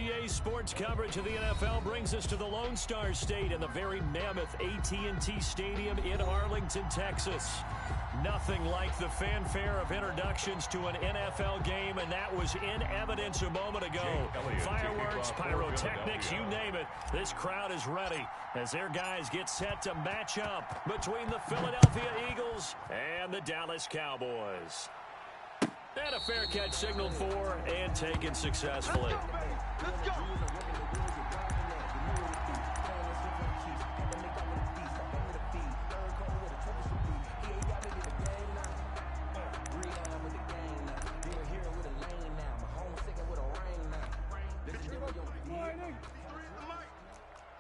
GA Sports coverage of the NFL brings us to the Lone Star State and the very mammoth AT&T Stadium in Arlington, Texas. Nothing like the fanfare of introductions to an NFL game, and that was in evidence a moment ago. Fireworks, pyrotechnics, you name it. This crowd is ready as their guys get set to match up between the Philadelphia Eagles and the Dallas Cowboys. And a fair catch signaled for and taken successfully. Let's go.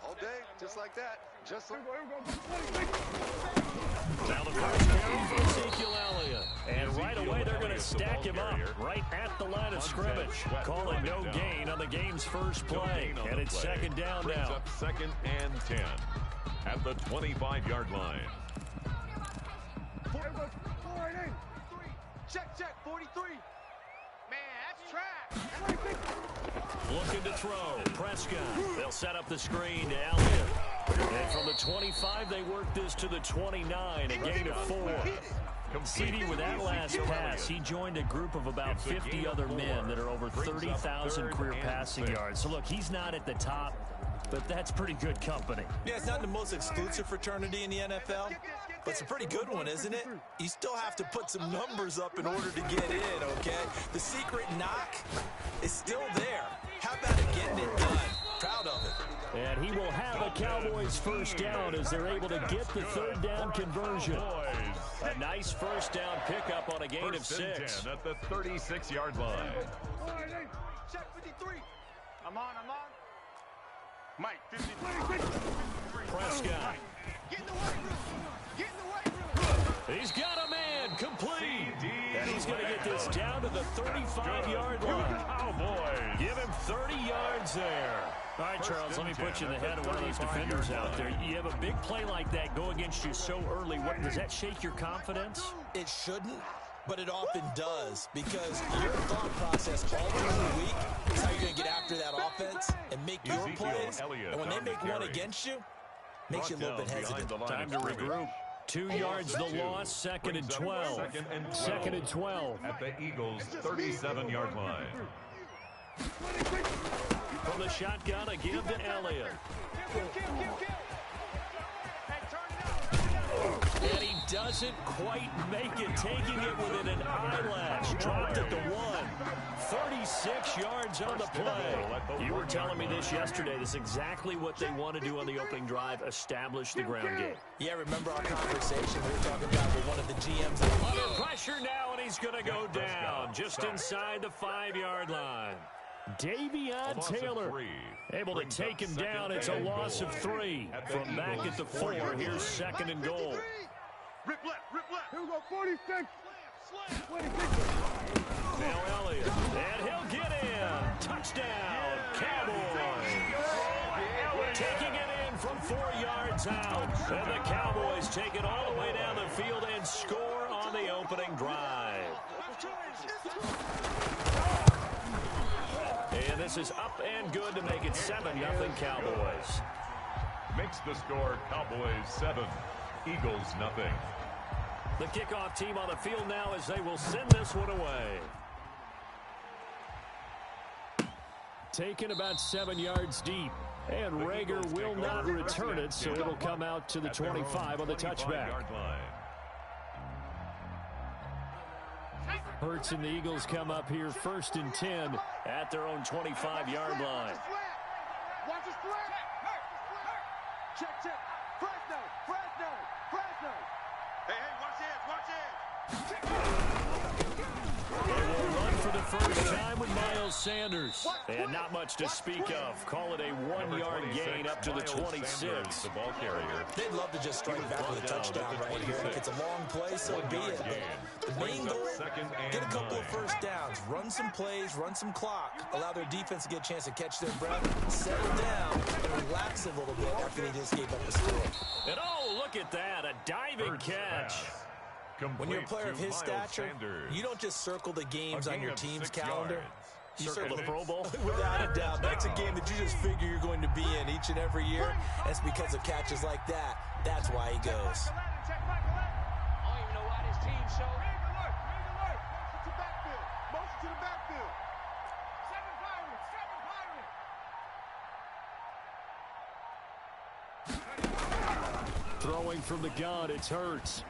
All day, just like that. Just like... Now the first carry for Ezekiel Elliott. And right away they're going to stack him up right at the line of scrimmage. Calling no gain on the game's first play. And it's second down now. Second and 10 at the 25-yard line. Check, 43. Man, that's trash. Looking to throw. Prescott. They'll set up the screen to Elliott. And from the 25, they work this to the 29, a gain of 4. CD, with that last pass, he joined a group of about 50 other men that are over 30,000 career passing yards. So, look, he's not at the top, but that's pretty good company. Yeah, it's not the most exclusive fraternity in the NFL, but it's a pretty good one, isn't it? You still have to put some numbers up in order to get in, okay? The secret knock is still there. How about it getting it done? Proud of it. And he will have a Cowboys first down as they're able to get the third down conversion. A nice first down pickup on a gain of 6. 10 at the 36-yard line. Check 53. I'm on. Mike, 53. Prescott. Get in the weight room. He's got a man complete. And he's going to get this down to the 35-yard line. Cowboys. Give him 30 yards there. All right, Charles, let me put you in the head of one of those defenders out there. You have a big play like that go against you so early. What, does that shake your confidence? It shouldn't, but it often does, because your thought process all during the week is how you're going to get after that offense and make your plays. And when they make one against you, makes you a little bit hesitant. Time to regroup. 2 yards the loss, second and 12. Second and 12. At the Eagles' 37-yard line. From the shotgun, a give to Elliott. And he doesn't quite make it, taking it within an eyelash. Dropped at the 1. 36 yards on the play. You were telling me this yesterday. This is exactly what they want to do on the opening drive, establish the ground game. Yeah, remember our conversation we were talking about with one of the GMs. Under pressure now, and he's going to go down just inside the 5-yard line. Davion Taylor able to take him down. It's a loss of 3 from back at the 4. Here's second and goal. Rip left. Here we go, 46. Now Elliott, and he'll get in. Touchdown, Cowboys. Taking it in from 4 yards out. And the Cowboys take it all the way down the field and score on the opening drive. And this is up and good to make it 7-0 Cowboys. Makes the score Cowboys 7, Eagles 0. The kickoff team on the field now as they will send this one away. Taken about 7 yards deep. And Rager will not return it, so it'll come out to the 25 on the touchback. Hurts and the Eagles come up here first and 10 at their own 25-yard line. Watch his flat. Check. Fresno. Hey, watch it. They will run for the first time with Miles Sanders. And not much to speak of. Call it a 1-yard gain up to the 26. The ball carrier. They'd love to just strike back with a touchdown right here. If it's a long play, so be it. But the main goal, get a couple of first downs, run some plays, run some clock, allow their defense to get a chance to catch their breath, settle down, and relax a little bit after they just gave up the score. And oh, look at that, a diving catch. When you're a player of his stature, you don't just circle the games on your team's calendar. Circle the Pro Bowl? Without a doubt. That's a game that you just figure you're going to be in each and every year. That's because of catches like that. That's why he goes. I don't even know why this team showed. Motion to backfield. Motion to the backfield. Seven Pirates. Throwing from the gun, it's Hurts.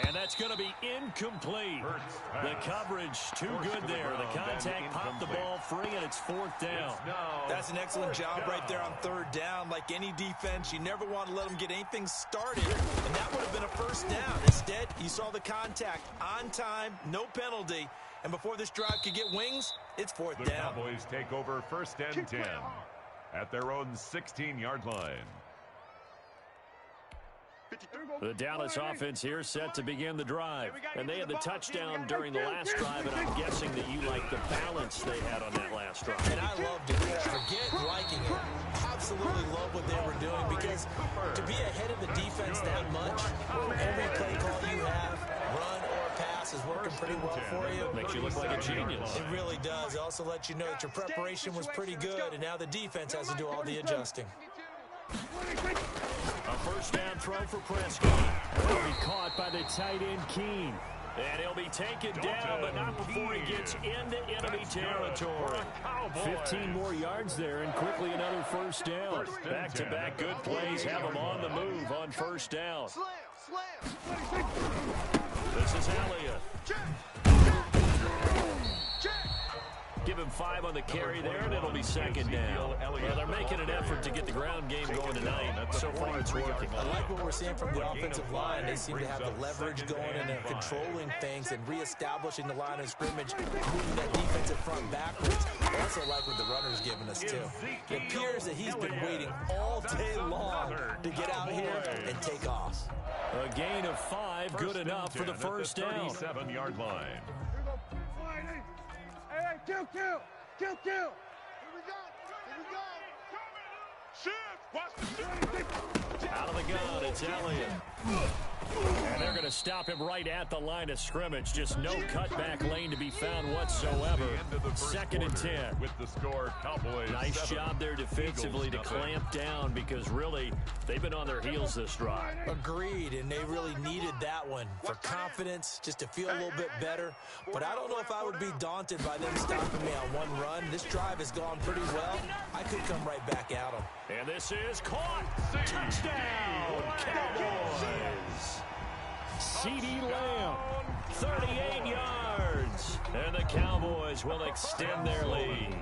And that's going to be incomplete. The coverage too good there. The contact popped the ball free, and it's fourth down. That's an excellent job right there on third down. Like any defense, you never want to let them get anything started, and that would have been a first down. Instead, you saw the contact on time, no penalty, and before this drive could get wings, it's fourth down. The Cowboys take over first and 10 at their own 16-yard line. The Dallas offense here set to begin the drive. And they had the touchdown during the last drive, and I'm guessing that you like the balance they had on that last drive. And I loved it. Forget liking it. Absolutely love what they were doing, because to be ahead of the defense that much, every play call you have, run or pass, is working pretty well for you. Makes you look like a genius. It really does. It also lets you know that your preparation was pretty good, and now the defense has to do all the adjusting. A first down throw for Prescott. Will be caught by the tight end Keene. And he'll be taken down, but not before he gets into enemy territory. 15 more yards there, and quickly another first down. Back-to-back good plays have him on the move on first down. Slam. This is Elliott. Give him 5 on the carry there, and it'll be second down. Well, they're making an effort to get the ground game going tonight. So far, it's working. I like what we're seeing from the offensive line. They seem to have the leverage going, and they're controlling things and reestablishing the line of scrimmage, moving that defensive front backwards. I also like what the runner's giving us, too. It appears that he's been waiting all day long to get out here and take off. A gain of 5, good enough for the first down. 37-yard line. Kill. Here we go. Shift. Watch the shift. Out of the gun, it's Elliott. And they're going to stop him right at the line of scrimmage. Just no cutback lane to be found whatsoever. Second and 10. With the score, Cowboys. Nice 7, job there defensively to clamp down, because really they've been on their heels this drive. Agreed, and they really needed that one for confidence, just to feel a little bit better. But I don't know if I would be daunted by them stopping me on one run. This drive has gone pretty well. I could come right back at them. And this is caught. Touchdown, Cowboys. CeeDee Lamb, 38 yards. And the Cowboys will extend their lead.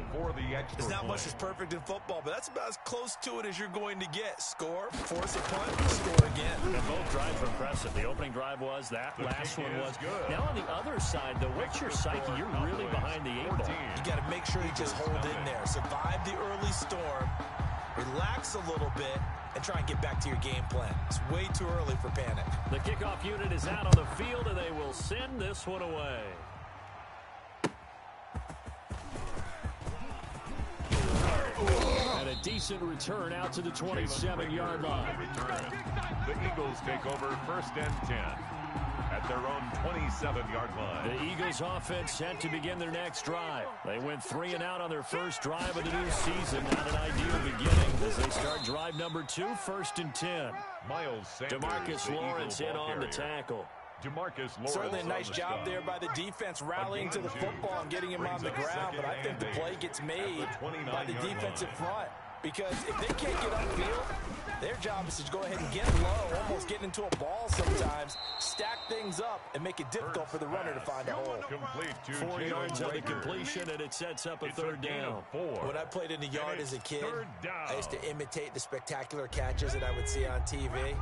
There's not much that's perfect in football, but that's about as close to it as you're going to get. Score, force a punt, score again. And both drives were impressive. The opening drive was, that last one was. Now on the other side, though, what's your psyche? You're really behind the 8 ball. You got to make sure you just hold in there. Survive the early storm, relax a little bit, and try and get back to your game plan. It's way too early for panic. The kickoff unit is out on the field, and they will send this one away. And a decent return out to the 27-yard line. The Eagles take over first and 10 at their own 27-yard line. The Eagles offense set to begin their next drive. They went 3 and out on their first drive of the new season. Not an ideal beginning as they start drive number 2, first and 10. Miles Sanders, DeMarcus Lawrence in on the tackle. DeMarcus Lawrence. Certainly a nice job there by the defense, rallying to the football and getting him on the ground. But I think the play gets made by the defensive front, because if they can't get upfield, their job is to go ahead and get low, almost get into a ball sometimes, stack things up, and make it difficult for the runner to find a hole. 4 yards on the completion, and it sets up a third down. When I played in the yard as a kid, I used to imitate the spectacular catches that I would see on TV.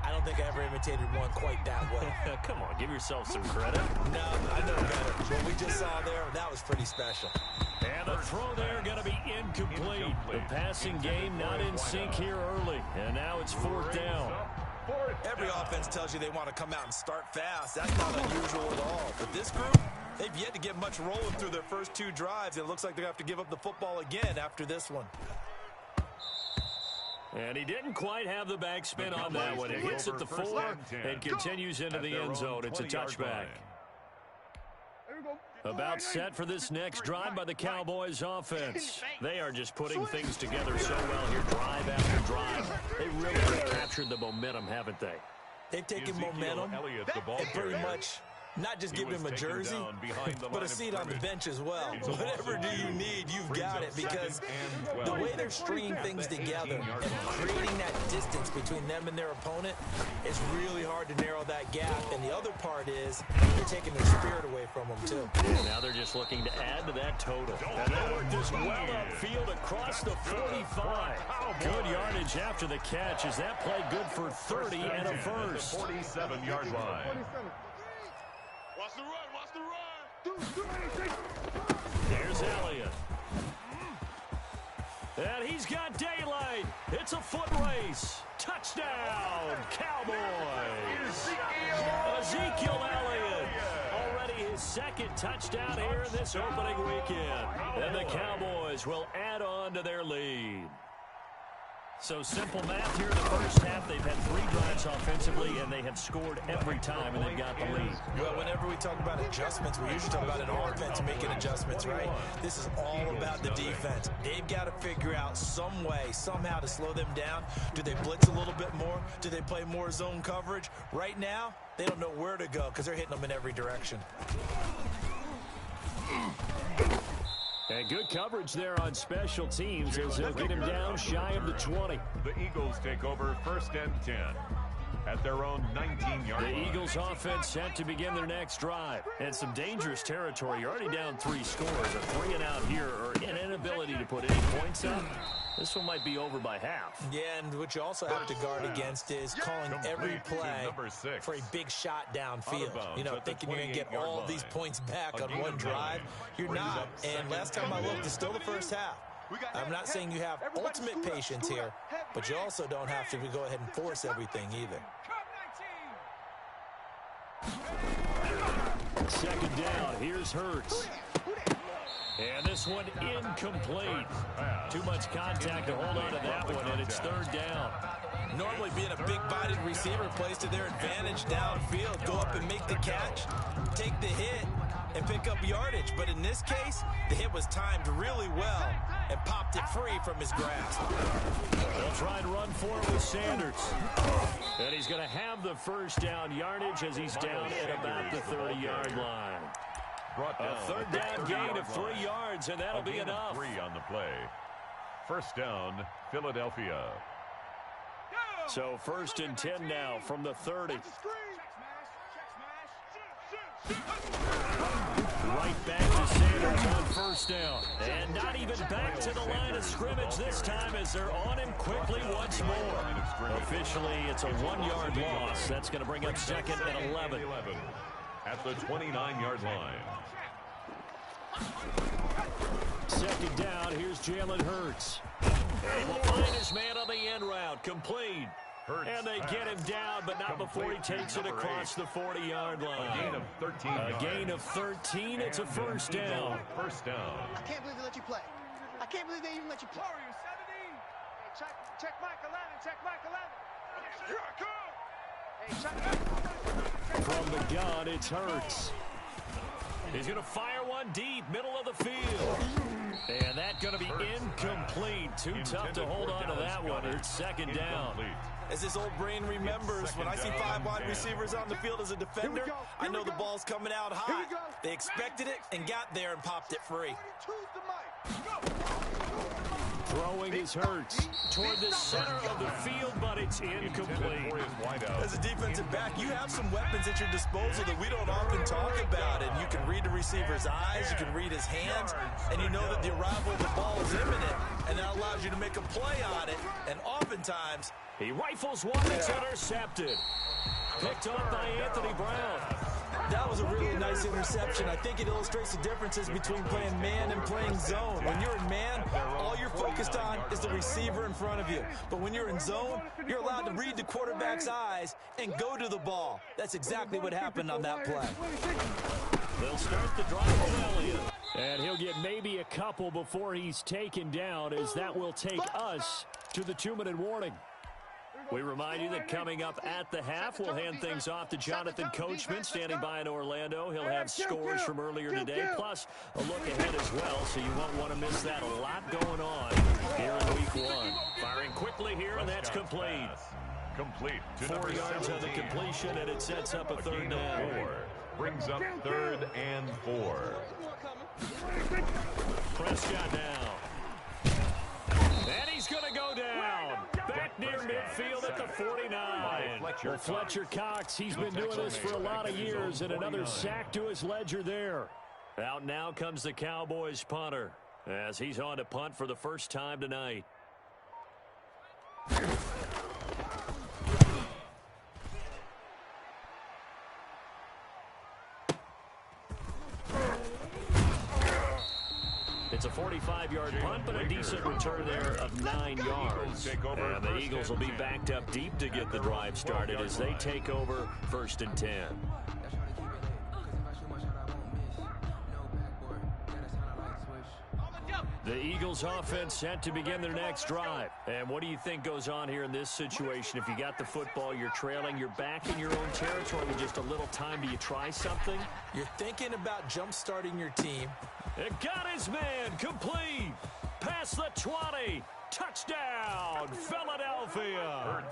I don't think I ever imitated one quite that well. Come on, give yourself some credit. No, I know better. What we just saw there, that was pretty special. And the throw there going to be incomplete. The passing game not in sync here early. And now it's fourth down. Every offense tells you they want to come out and start fast. That's not unusual at all. But this group, they've yet to get much rolling through their first 2 drives. It looks like they're going to have to give up the football again after this one. And he didn't quite have the backspin on that one. It hits at the 4 and continues into the end zone. It's a touchback. About set for this next drive by the Cowboys offense. They are just putting things together so well here, drive after drive. They really have captured the momentum, haven't they? They've taken momentum and pretty much not just given him a jersey, but a seat on the bench as well. Whatever do you need, you've got it, because the way they're stringing things together and creating that distance between them and their opponent is really hard to narrow that gap. And the other part is they're taking their spirit away from them, too. And now they're just looking to add to that total. And they work this well upfield across the 45. Good yardage after the catch. Is that play good for 30 and a first? 47-yard line. Watch the run, watch the run. There's Elliott. And he's got daylight. It's a foot race. Touchdown, Cowboys. Ezekiel Elliott. Already his second touchdown here in this opening weekend. And the Cowboys will add on to their lead. So simple math here in the first half. They've had 3 drives offensively, and they have scored every time, and they've got the lead. Well, whenever we talk about adjustments, we usually talk about an offense making adjustments, right? This is all about the defense. They've got to figure out some way, somehow to slow them down. Do they blitz a little bit more? Do they play more zone coverage? Right now, they don't know where to go because they're hitting them in every direction. And good coverage there on special teams as they'll get him down shy of the 20. The Eagles take over 1st and 10 at their own 19-yard line. The Eagles offense set to begin their next drive. And some dangerous territory. You're already down 3 scores. A 3 and out here, or an inability to put any points up. This one might be over by half. Yeah, and what you also have to guard against is calling every play for a big shot downfield. You know, thinking you're going to get all these points back on one drive. You're not. And last time I looked, it's still the first half. I'm not saying you have ultimate patience here, but you also don't have to go ahead and force everything either. Second down, here's Hurts. And this one incomplete. Too much contact to hold on to that one, and it's 3rd down. Normally being a big-bodied receiver plays to their advantage downfield. Go up and make the catch, take the hit, and pick up yardage. But in this case, the hit was timed really well and popped it free from his grasp. They'll try and run for it with Sanders. And he's going to have the first down yardage as he's down at about the 30-yard line. A 3rd down gain of 3 yards, and that'll be enough. 3 on the play. 1st down, Philadelphia. So 1st and 10 now from the 30. Right back to Sanders on 1st down. And not even back to the line of scrimmage this time as they're on him quickly once more. Officially, it's a 1-yard loss. That's going to bring up 2nd and 11. At the 29-yard line. 2nd down, here's Jalen Hurts. He will find his man on the end route, complete. And they get him down, but not before he takes it across the 40-yard line. A gain of 13. A gain of 13, it's a 1st down. 1st down. I can't believe they let you play. I can't believe they even let you play. Hey, check Mike 11, check Mike 11. Here I come. Hey, check. From the gun, it's Hurts. He's going to fire one deep, middle of the field. And that's going to be incomplete. Too tough to hold on to that one. It's 2nd down. As his old brain remembers, when I see 5 wide receivers on the field as a defender, I know the ball's coming out hot. They expected it and got there and popped it free. Throwing his Hurts toward the center of the field, but it's incomplete. As a defensive back, you have some weapons at your disposal that we don't often talk about. And you can read the receiver's eyes, you can read his hands, and you know that the arrival of the ball is imminent, and that allows you to make a play on it. And oftentimes, he rifles one that's intercepted. Picked up by Anthony Brown. That was a really nice interception. I think it illustrates the differences between playing man and playing zone. When you're in man, all you're focused on is the receiver in front of you. But when you're in zone, you're allowed to read the quarterback's eyes and go to the ball. That's exactly what happened on that play. They'll start the drive with Elliott. And he'll get maybe a couple before he's taken down, as that will take us to the 2-minute warning. We remind you that coming up at the half, we'll hand things off to Jonathan Coachman, standing by in Orlando. He'll have scores from earlier today, plus a look ahead as well, so you won't want to miss that. A lot going on here in Week 1. Firing quickly here, and that's complete. Complete. 4 yards on the completion, and it sets up a third down. 4 brings up 3rd and 4. Prescott now. And he's going to go down. Back near midfield at the 49. Well, Fletcher Cox, he's been doing this for a lot of years, and another sack to his ledger there. Out now comes the Cowboys punter, as he's on to punt for the first time tonight. It's a 45-yard punt, but a decent return there of 9 yards. And the Eagles will be backed up deep to get the drive started as they take over 1st and 10. The Eagles offense set to begin their next drive. And what do you think goes on here in this situation? If you got the football, you're trailing, you're back in your own territory with just a little time. Do you try something? You're thinking about jump-starting your team. It got his man complete. Past the 20. Touchdown, Philadelphia.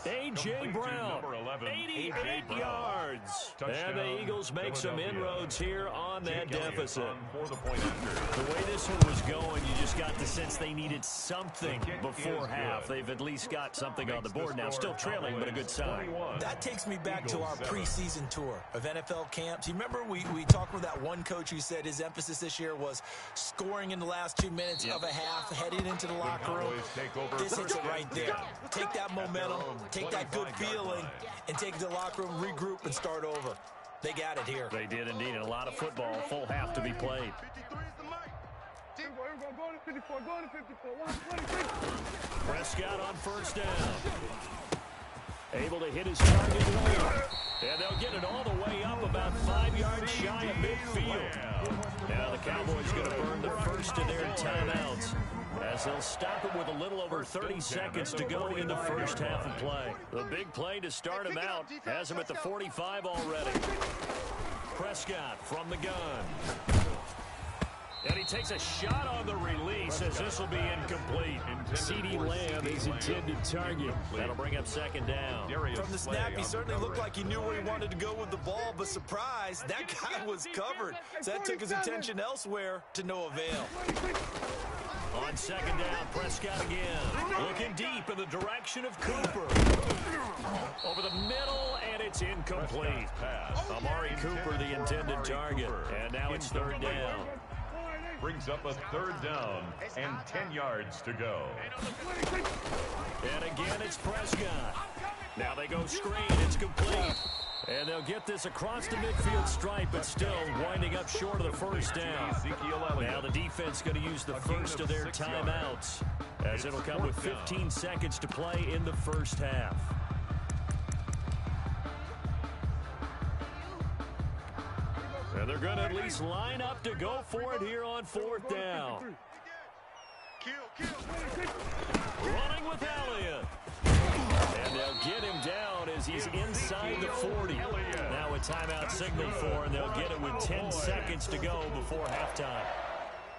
A.J. Brown, 88 yards. And the Eagles make some inroads here on that deficit. The way this one was going, you just got the sense they needed something before half. They've at least got something on the board now. Still trailing, but a good sign. That takes me back to our preseason tour of NFL camps. You remember we talked with that one coach who said his emphasis this year was scoring in the last 2 minutes of a half, heading into the locker room. This hits it right there. Take that momentum, take that good feeling, and take it to the locker room, regroup, and start over. They got it here. They did indeed, and a lot of football, full half to be played. Prescott on 1st down. Able to hit his target lane. And they'll get it all the way up about 5 yards shy of midfield. Now the Cowboys going to burn the first of their timeouts, as they'll stop it with a little over 30 seconds to go in the first half of play. The big play to start him out has him at the 45 already. Prescott from the gun. And he takes a shot on the release, as this will be incomplete. CeeDee Lamb, his intended target. That'll bring up 2nd down. From the snap, he certainly looked like he knew where he wanted to go with the ball, but surprise, that guy was covered. So that took his attention elsewhere to no avail. On 2nd down, Prescott again. Looking deep in the direction of Cooper. Over the middle, and it's incomplete. Amari Cooper, the intended target. And now it's 3rd down. Brings up a 3rd down and 10 yards to go. And again, it's Prescott. Now they go screen. It's complete. And they'll get this across the midfield stripe, but still winding up short of the 1st down. Now the defense going to use the first of their timeouts, as it'll come with 15 seconds to play in the first half. And they're going to at least line up to go for it here on 4th down. Running with Elliott. And they'll get him down as he's inside the 40. Now a timeout signal for, and they'll get it with 10 seconds to go before halftime.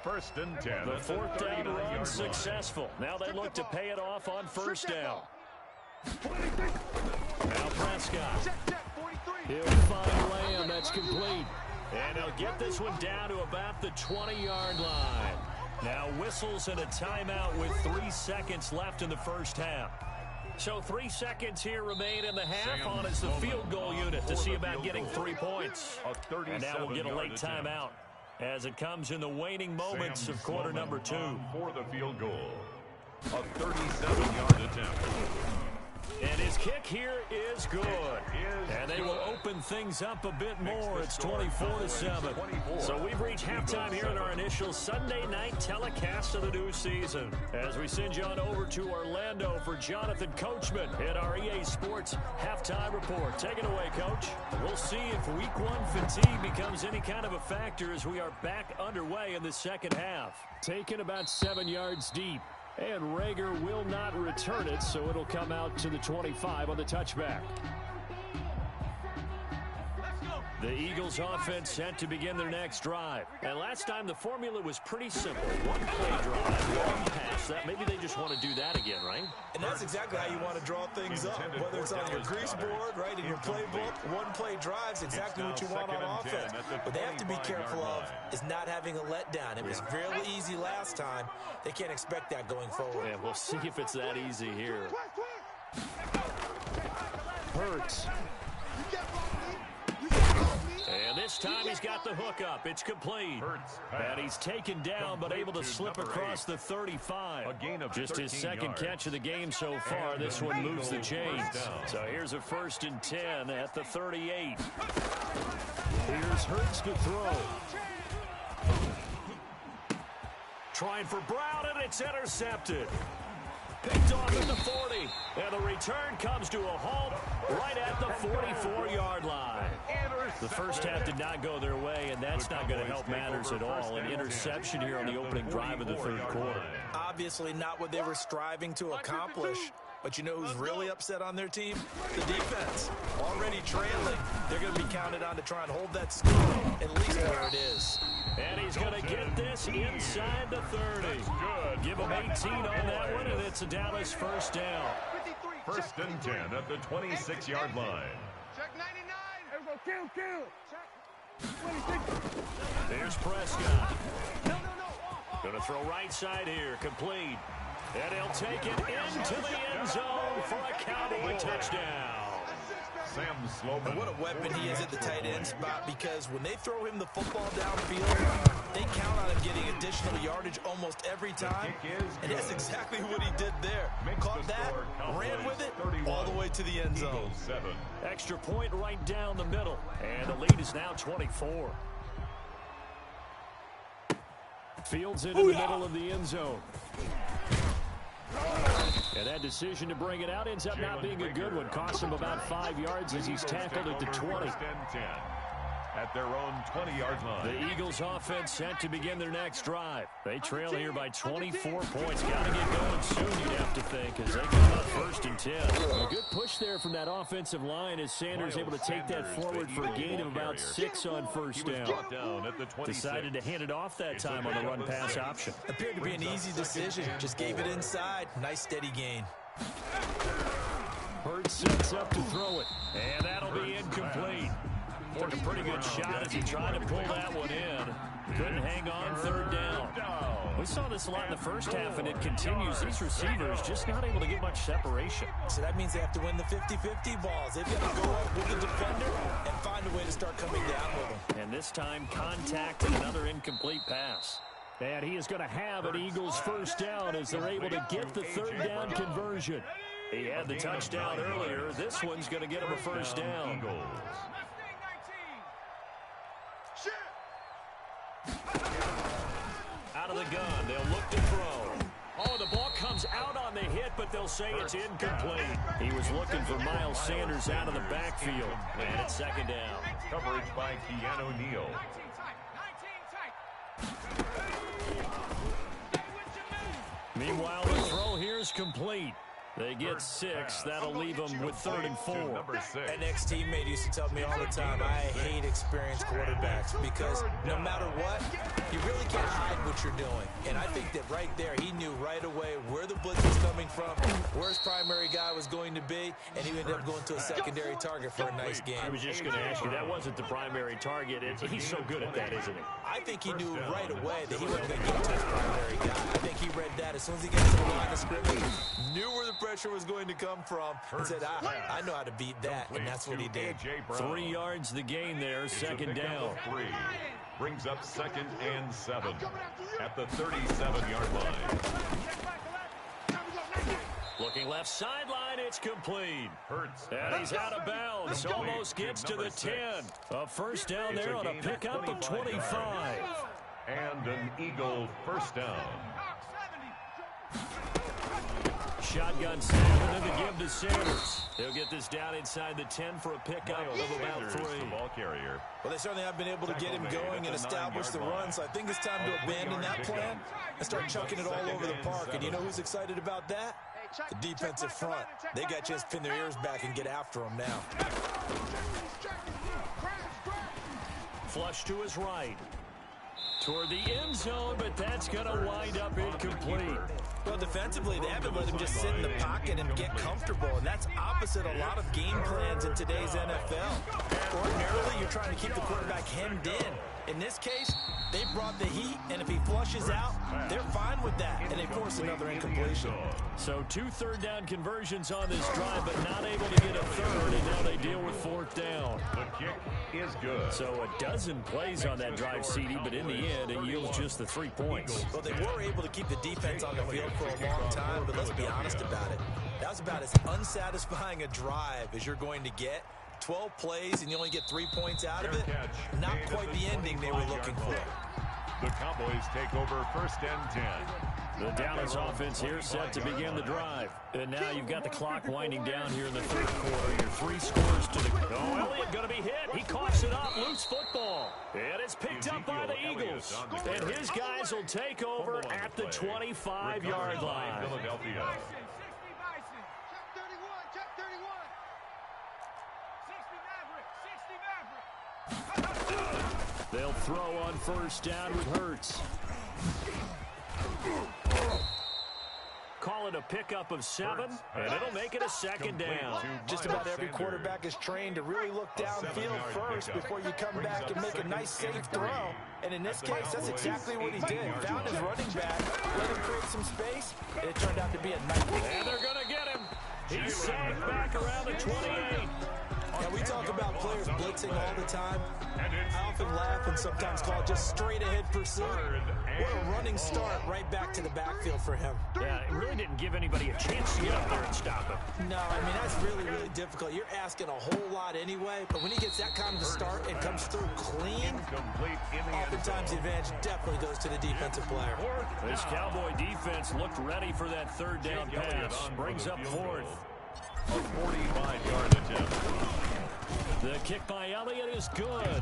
1st and 10. The 4th down run successful. Now they look to pay it off on 1st down. Now Prescott. He'll find Lamb. That's complete. And they'll get this one down to about the 20-yard line. Now whistles and a timeout with 3 seconds left in the first half. So 3 seconds here remain in the half on as the field goal unit to see about getting 3 points. And now we'll get a late timeout as it comes in the waning moments of quarter number 2. For the field goal, a 37-yard attempt. And his kick here is good. And they will open things up a bit more. It's 24-7. So we've reached halftime here in our initial Sunday night telecast of the new season, as we send you on over to Orlando for Jonathan Coachman in our EA Sports halftime report. Take it away, Coach. We'll see if Week 1 fatigue becomes any kind of a factor as we are back underway in the second half. Taken about 7 yards deep. And Rager will not return it, so it'll come out to the 25 on the touchback. The Eagles offense set to begin their next drive. And last time the formula was pretty simple. One play drive, one pass. Maybe they just want to do that again, right? And that's exactly how you want to draw things up. Whether it's on your grease board, right, in your playbook, one play drive's exactly what you want on offense. What they have to be careful of is not having a letdown. It was fairly easy last time. They can't expect that going forward. Yeah, we'll see if it's that easy here. Hurts. And this time he's got the hook up. It's complete. And he's taken down but able to slip across the 35. Just his second catch of the game so far. This one moves the chains. So here's a 1st and 10 at the 38. Here's Hurts to throw. Trying for Brown, and it's intercepted. Picked off at the 40. And the return comes to a halt right at the 44-yard line. The first half did not go their way, and that's not going to help matters at all. An interception here on the opening drive of the third quarter. Obviously not what they were striving to accomplish. But you know who's really upset on their team? The defense. Already trailing. They're going to be counted on to try and hold that score at least where it is. And he's going to get this inside the 30. Give him 18 on that one, and it's a Dallas first down. 1st and 10 at the 26-yard line. Check 99. There's Prescott. Going to throw right side here, complete. And he'll take it into the end zone for a Cowboy touchdown. And what a weapon he is at the tight end spot, because when they throw him the football downfield, they count on him getting additional yardage almost every time. And that's exactly what he did there. Caught that, ran with it, all the way to the end zone. Extra point right down the middle. And the lead is now 24. Fields it in the middle of the end zone. And that decision to bring it out ends up not being a good one. Costs him about 5 yards as he's tackled at the 20. At their own 20-yard line. The Eagles offense set to begin their next drive. They trail here by 24 points. Got to get going soon, you'd have to think, as they come up 1st and 10. A good push there from that offensive line as Sanders able to take that forward for a gain of about 6 on 1st down. Decided to hand it off that time on the run-pass option. Appeared to be an easy decision. Just gave it inside. Nice steady gain. Hurts sets up to throw it. And that'll be incomplete. Took a pretty good shot as he tried to pull that one in. Couldn't hang on 3rd down. We saw this a lot in the first half, and it continues. These receivers just not able to get much separation. So that means they have to win the 50-50 balls. They've got to go up with the defender and find a way to start coming down with them. And this time, contact and another incomplete pass. And he is going to have an Eagles 1st down as they're able to get the 3rd down conversion. He had the touchdown earlier. This one's going to get him a 1st down. Out of the gun, they'll look to throw. Oh, the ball comes out on the hit, but they'll say it's incomplete. He was looking for Miles Sanders out of the backfield. And it's 2nd down. Coverage by Keanu Neal. Meanwhile, the throw here is complete. They get 6. That'll leave them with 3rd and 4. An ex-teammate used to tell me all the time, I hate experienced quarterbacks because no matter what, you really can't hide what you're doing. And I think that right there, he knew right away where the blitz was coming from, where his primary guy was going to be, and he ended up going to a secondary target for a nice game. I was just going to ask you, that wasn't the primary target. He's so good at that, isn't he? I think he knew right away that he wasn't going to get to his primary guy. I think he read that as soon as he got to the line of scrimmage, knew where the pressure was going to come from, and said, I know how to beat that, and that's what he did. 3 yards the gain there, 2nd down. Brings up 2nd and 7 at the 37-yard line. Looking left sideline, it's complete. And he's out of bounds. Almost gets to the 10. A 1st down there on a pickup of 25. And an Eagle 1st down. shotgun snap and then the give to Sanders. He'll get this down inside the 10 for a pickup of about 3. The ball carrier. Well, they certainly have been able to get him going and establish the run, so I think it's time to abandon that plan and start chucking it all over the park. And you know who's excited about that? The defensive front. They got a chance to pin their ears back and get after him now. Flush to his right. Toward the end zone, but that's going to wind up incomplete. Well, defensively, they haven't let him just sit in the pocket and get comfortable, and that's opposite a lot of game plans in today's NFL. Ordinarily, you're trying to keep the quarterback hemmed in. In this case, they brought the heat, and if he flushes out, they're fine with that, and they force another incompletion. So 2 third-down conversions on this drive, but not able to get a third, and now they deal with 4th down. The kick is good. So a dozen plays on that drive, CD, but in the end, it yields just the 3 points. Well, they were able to keep the defense on the field for a long time, but let's be honest about it. That was about as unsatisfying a drive as you're going to get. 12 plays and you only get 3 points out of it. Not quite the ending they were looking for. The Cowboys take over 1st and 10. The Dallas offense here set to begin the drive. And now you've got the clock winding down here in the 3rd quarter. Your 3 scores to the... Oh, Elliott going to be hit. He coughs it up. Loose football. And it's picked up by the Eagles. And his guys will take over at the 25-yard line. Philadelphia. They'll throw on 1st down with Hurts. Call it a pickup of 7, and it'll make it a 2nd down. Just about every quarterback is trained to really look downfield first before you come back and make a nice, safe throw. And in this case, that's exactly what he did. Found his running back, let him create some space, and it turned out to be a nightmare. And they're going to get him. He's sagged back around the 28. Now, we talk about players blitzing all the time. I often laugh and sometimes call it just straight-ahead pursuit. What a running start right back to the backfield for him. Yeah, it really didn't give anybody a chance to get up there and stop him. No, I mean, that's really, really difficult. You're asking a whole lot anyway, but when he gets that kind of a start and comes through clean, oftentimes the advantage definitely goes to the defensive player. This Cowboy defense looked ready for that 3rd down pass. Brings up 4th. A 45-yard attempt. The kick by Elliott is good.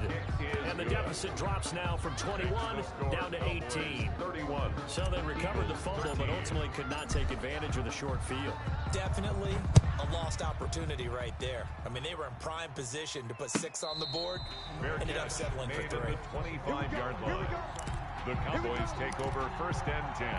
And the deficit drops now from 21 down to 18. 31. So they recovered the fumble, but ultimately could not take advantage of the short field. Definitely a lost opportunity right there. I mean, they were in prime position to put 6 on the board. Ended up settling for 3. 25-yard line. The Cowboys take over 1st and 10.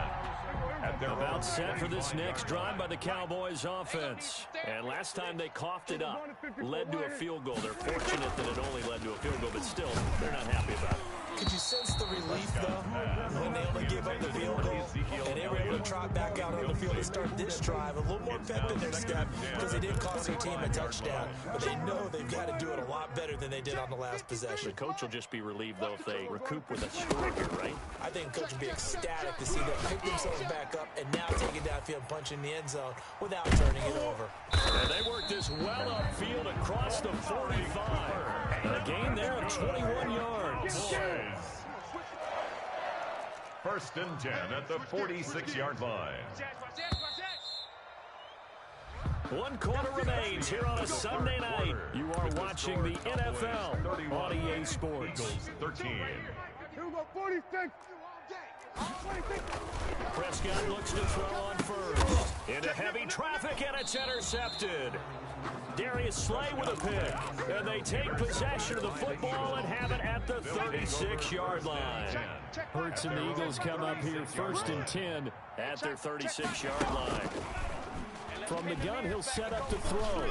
About set for this next drive by the Cowboys offense. And last time they coughed it up, led to a field goal. They're fortunate that it only led to a field goal, but still, they're not happy about it. Could you sense the relief, though, when they only gave up the field goal and they were able to trot back out on the field and start this drive a little more pep in their step because they did cost their team a touchdown, but they know they've got to do it a lot better than they did on the last possession. The coach will just be relieved, though, if they recoup with a score here, right? I think the coach will be ecstatic to see them pick themselves back up and now take it downfield and punch in the end zone without turning it over. And they work this well upfield across the 45. A gain there of 21 yards. 1st and 10 at the 46-yard line. 1 quarter remains here on a Sunday night. You are watching the NFL on EA Sports. Eagles 13. Prescott looks to throw on 1st. Into heavy traffic, and it's intercepted. Darius Slay with a pick. And they take possession of the football and have it at the 36-yard line. Hurts and the Eagles come up here 1st and 10 at their 36-yard line. From the gun, he'll set up to throw.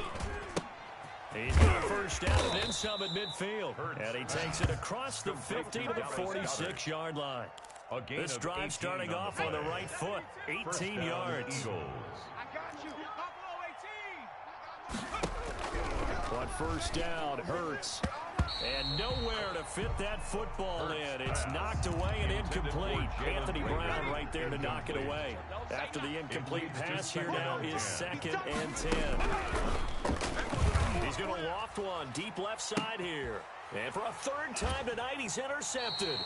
He's got a 1st down and then some at midfield. And he takes it across the 50 to the 46-yard line. This drive starting off on the right foot. 18 yards. But 1st down, Hurts. And nowhere to fit that football in. It's knocked away and incomplete. Anthony Brown right there to knock it away. After the incomplete pass, here now is 2nd and 10. He's going to loft one deep left side here. And for a 3rd time tonight, he's intercepted.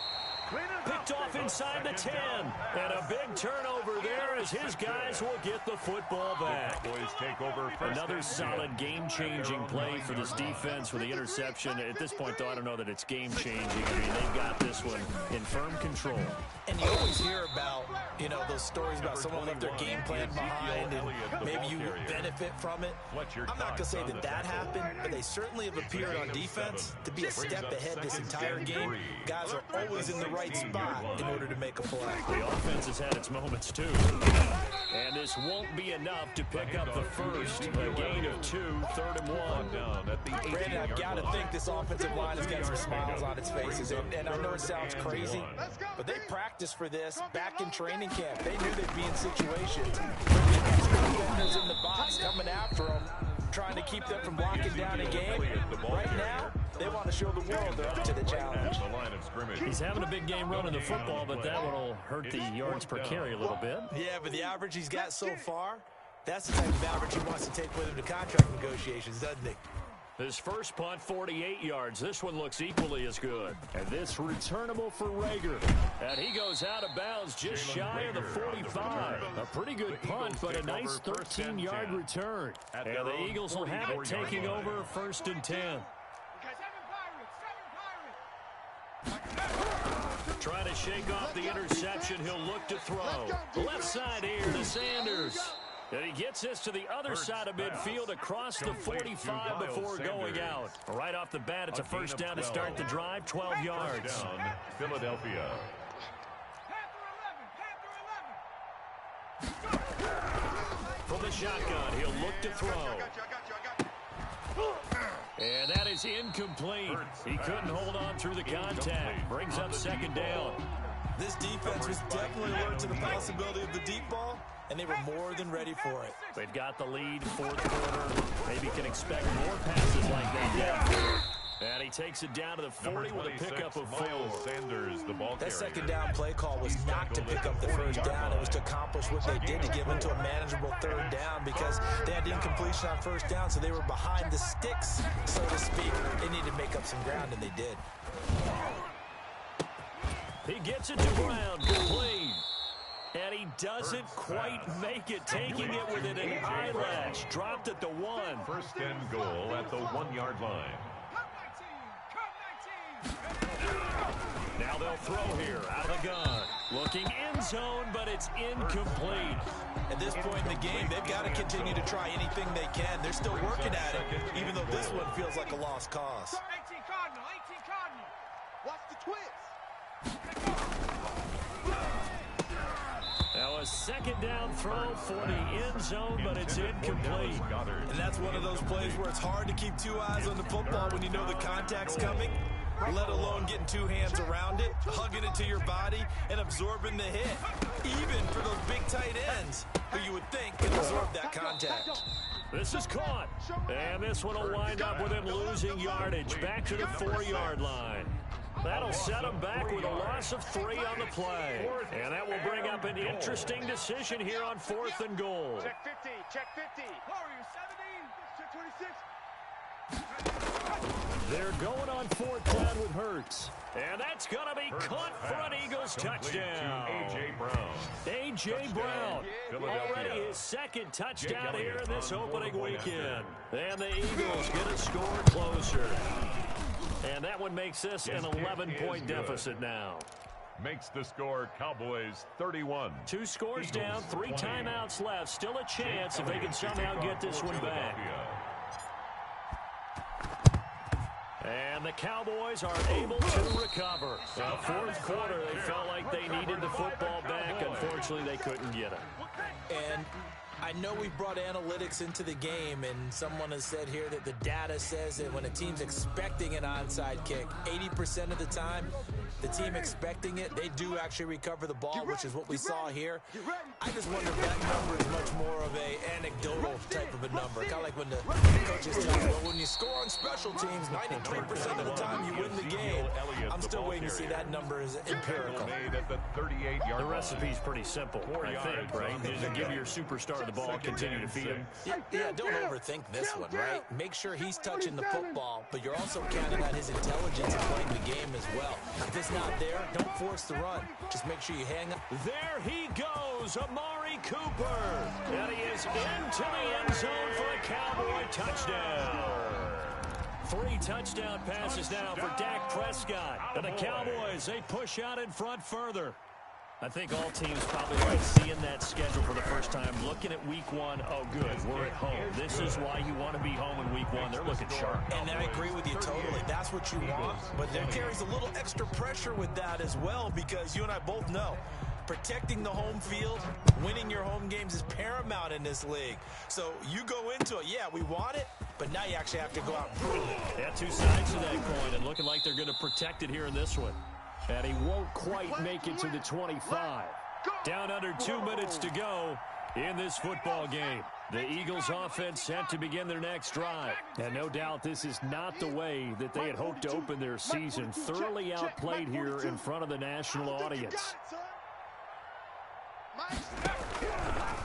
Picked off inside the 10. And a big turnover there as his guys will get the football back. Another solid game-changing play for this defense with the interception. At this point, though, I don't know that it's game-changing. I mean, they've got this one in firm control. And you always hear about, you know, those stories about someone left their game plan behind and maybe you benefit from it. I'm not going to say that that happened, but they certainly have appeared on defense to be a step ahead this entire game. Guys are always in the right spot in order to make a play. The offense has had its moments, too. And this won't be enough to pick up the first. A gain of 2, 3rd and 1. Brandon, I've got to think this offensive line has got some smiles on its faces. And I know it sounds crazy, but they practiced for this back in training camp. They knew they'd be in situations where the extra defenders in the box coming after them, trying to keep them from blocking down a game. Right now, they want to show the world they're up to the challenge. He's having a big game running the football, but that one will hurt the yards per carry a little bit. Yeah, but the average he's got so far, that's the type of average he wants to take with him to contract negotiations, doesn't he? His first punt, 48 yards. This one looks equally as good. And this returnable for Rager. And he goes out of bounds just shy of the 45. A pretty good punt, but a nice 13-yard return. And the Eagles will have it taking over 1st and 10. Trying to shake off the interception. He'll look to throw. Left side here to Sanders. And he gets this to the other side of midfield across the 45 before going out. Right off the bat, it's a first down to start the drive, 12 yards. Philadelphia. From the shotgun, he'll look to throw. And that is incomplete. He couldn't hold on through the contact. Brings up 2nd down. This defense was definitely alert to the possibility of the deep ball, and they were more than ready for it. They've got the lead, 4th quarter. Maybe can expect more passes like that. And he takes it down to the 40 with a pickup of 4. Sanders, the ball that 2nd down play call was not to pick up the first down. It was to accomplish what they did, to give into a manageable 3rd down, because they had incompletion on 1st down, so they were behind the sticks, so to speak. They needed to make up some ground, and they did. He gets it to Brown, complete. And he doesn't quite make it, taking it within an eyelash. Dropped at the 1. 1st and goal at the 1-yard line. Now they'll throw here, out of the gun. Looking end zone, but it's incomplete. At this point in the game, they've got to continue to try anything they can. They're still working at it, even though this one feels like a lost cause. 18 Cardinal, 18 Cardinal. Watch the twist. Now a 2nd down throw for the end zone, but it's incomplete. And that's one of those plays where it's hard to keep 2 eyes on the football when you know the contact's coming, let alone getting 2 hands around it, hugging it to your body, and absorbing the hit. Even for those big tight ends, who you would think can absorb that contact. This is caught. And this one will wind up with him losing yardage back to the 4-yard line. That'll set him back with a loss of 3 on the play. And that will bring up an interesting decision here on 4th and goal. Check 50, check 50. Warriors 17, check 26. They're going on 4th down with Hurts. And that's going to be caught for an Eagles touchdown. A.J. Brown. A.J. Brown, already his 2nd touchdown here in this opening weekend. And the Eagles get a score closer. And that one makes this an 11-point deficit now. Makes the score Cowboys 31. 2 scores down, 3 timeouts left. Still a chance if they can somehow get this one back. And the Cowboys are able to recover. In the 4th quarter, they felt like they needed the football back. Unfortunately, they couldn't get it. And I know we brought analytics into the game, and someone has said here that the data says that when a team's expecting an onside kick, 80% of the time, the team expecting it, they do actually recover the ball, which is what we saw here. I just wonder if that number is much more of a anecdotal type of a number. Kind of like when the coaches tell you, well, when you score on special teams, 93% of the time you win the game. I'm still waiting to see that number is empirical. The recipe's pretty simple, I think, right? Just give your superstar the ball, continue to feed him. Yeah, don't overthink this one, right? Make sure he's touching the football, but you're also counting on his intelligence in playing the game as well. If it's not there, don't force the run. Just make sure you hang up. There he goes, Amari Cooper. And he is into the end zone for a Cowboy touchdown. 3 touchdown passes now for Dak Prescott. And the Cowboys, they push out in front further. I think all teams probably like seeing that schedule for the first time, looking at week 1. Oh, good, we're at home. This is why you want to be home in week 1. They're looking sharp. And I agree with you totally. That's what you want. But there carries a little extra pressure with that as well, because you and I both know protecting the home field, winning your home games is paramount in this league. So you go into it, yeah, we want it, but now you actually have to go out and prove it. Yeah, 2 sides to that coin, and looking like they're going to protect it here in this one. And he won't quite make it to the 25. Down under 2 minutes to go in this football game. The Eagles offense set to begin their next drive. And no doubt this is not the way that they had hoped to open their season. Thoroughly outplayed here in front of the national audience.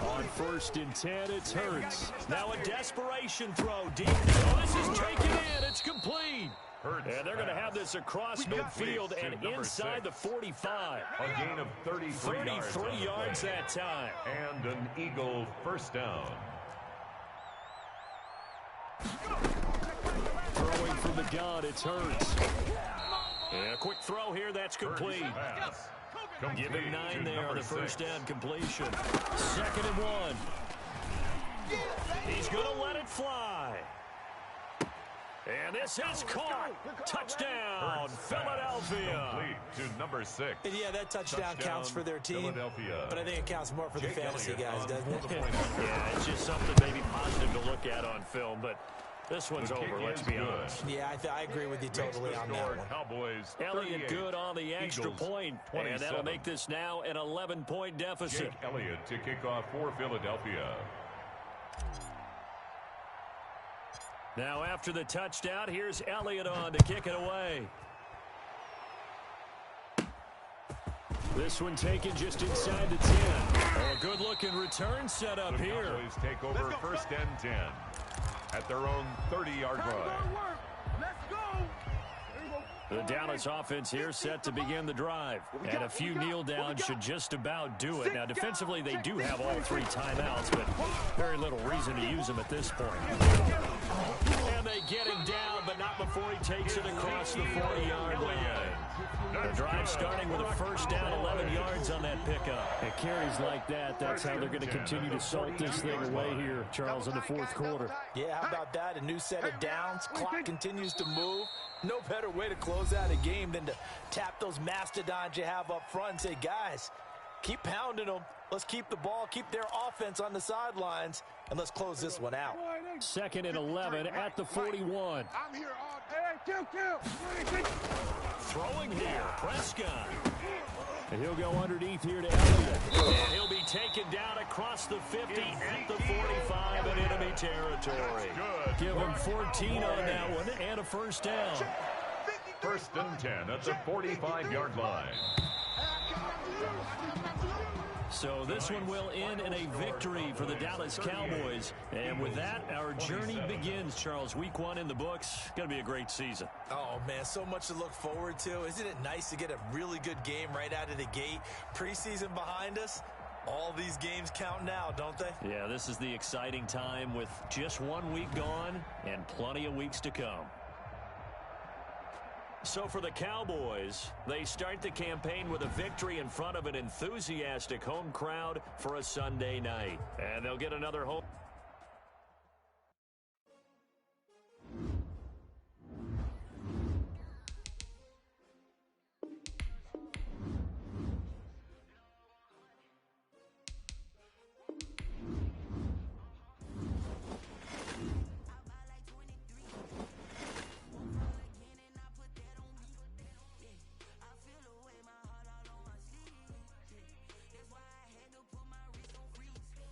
On 1st and 10, it's Hurts. Now a desperation throw deep. Oh, this is taken in. It's complete. And they're going to have this across midfield and inside the 45. A gain of 33 yards that time. And an Eagle first down. Throwing from the gun, it's Hurts. And a quick throw here, that's complete. Give him 9 there on the first down completion. 2nd and 1. He's going to let it fly. And this is caught. Touchdown, Philadelphia. To number 6. And yeah, that touchdown counts for their team, but I think it counts more for the fantasy guys, doesn't it? Yeah, it's just something maybe positive to look at on film, but this one's over, let's be honest. Yeah, I agree with you totally on that one. Cowboys, Elliott good on the extra point, and that'll make this now an 11-point deficit. Jake Elliott to kick off for Philadelphia. Now after the touchdown, here's Elliott on to kick it away. This one taken just inside the 10. Oh, good-looking return set up here. The Cowboys take over 1st and 10 at their own 30-yard line. Let's go. The Dallas offense here set to begin the drive. And a few kneel downs should just about do it. Now, defensively, they do have all 3 timeouts, but very little reason to use them at this point. And they get him down, but not before he takes it across the 40-yard line. The drive starting with a first down, 11 yards on that pickup. It carries like that. That's how they're going to continue to salt this thing away here, Charles, in the 4th quarter. Yeah, how about that? A new set of downs. Clock continues to move. No better way to close out a game than to tap those mastodons you have up front and say, guys, keep pounding them. Let's keep the ball, keep their offense on the sidelines, and let's close this one out. 2nd and 11 at the 41. I'm here all day. Throwing here, Prescott. And he'll go underneath here to Elliott. And he'll be taken down across the 50 at the 45 in enemy territory. Give him 14 on that one and a first down. 1st and 10 at the 45-yard line. So this one will end in a victory for the Dallas Cowboys. And with that, our journey begins, Charles. Week 1 in the books. Going to be a great season. Oh, man, so much to look forward to. Isn't it nice to get a really good game right out of the gate? Preseason behind us. All these games count now, don't they? Yeah, this is the exciting time with just 1 week gone and plenty of weeks to come. So for the Cowboys, they start the campaign with a victory in front of an enthusiastic home crowd for a Sunday night. And they'll get another home.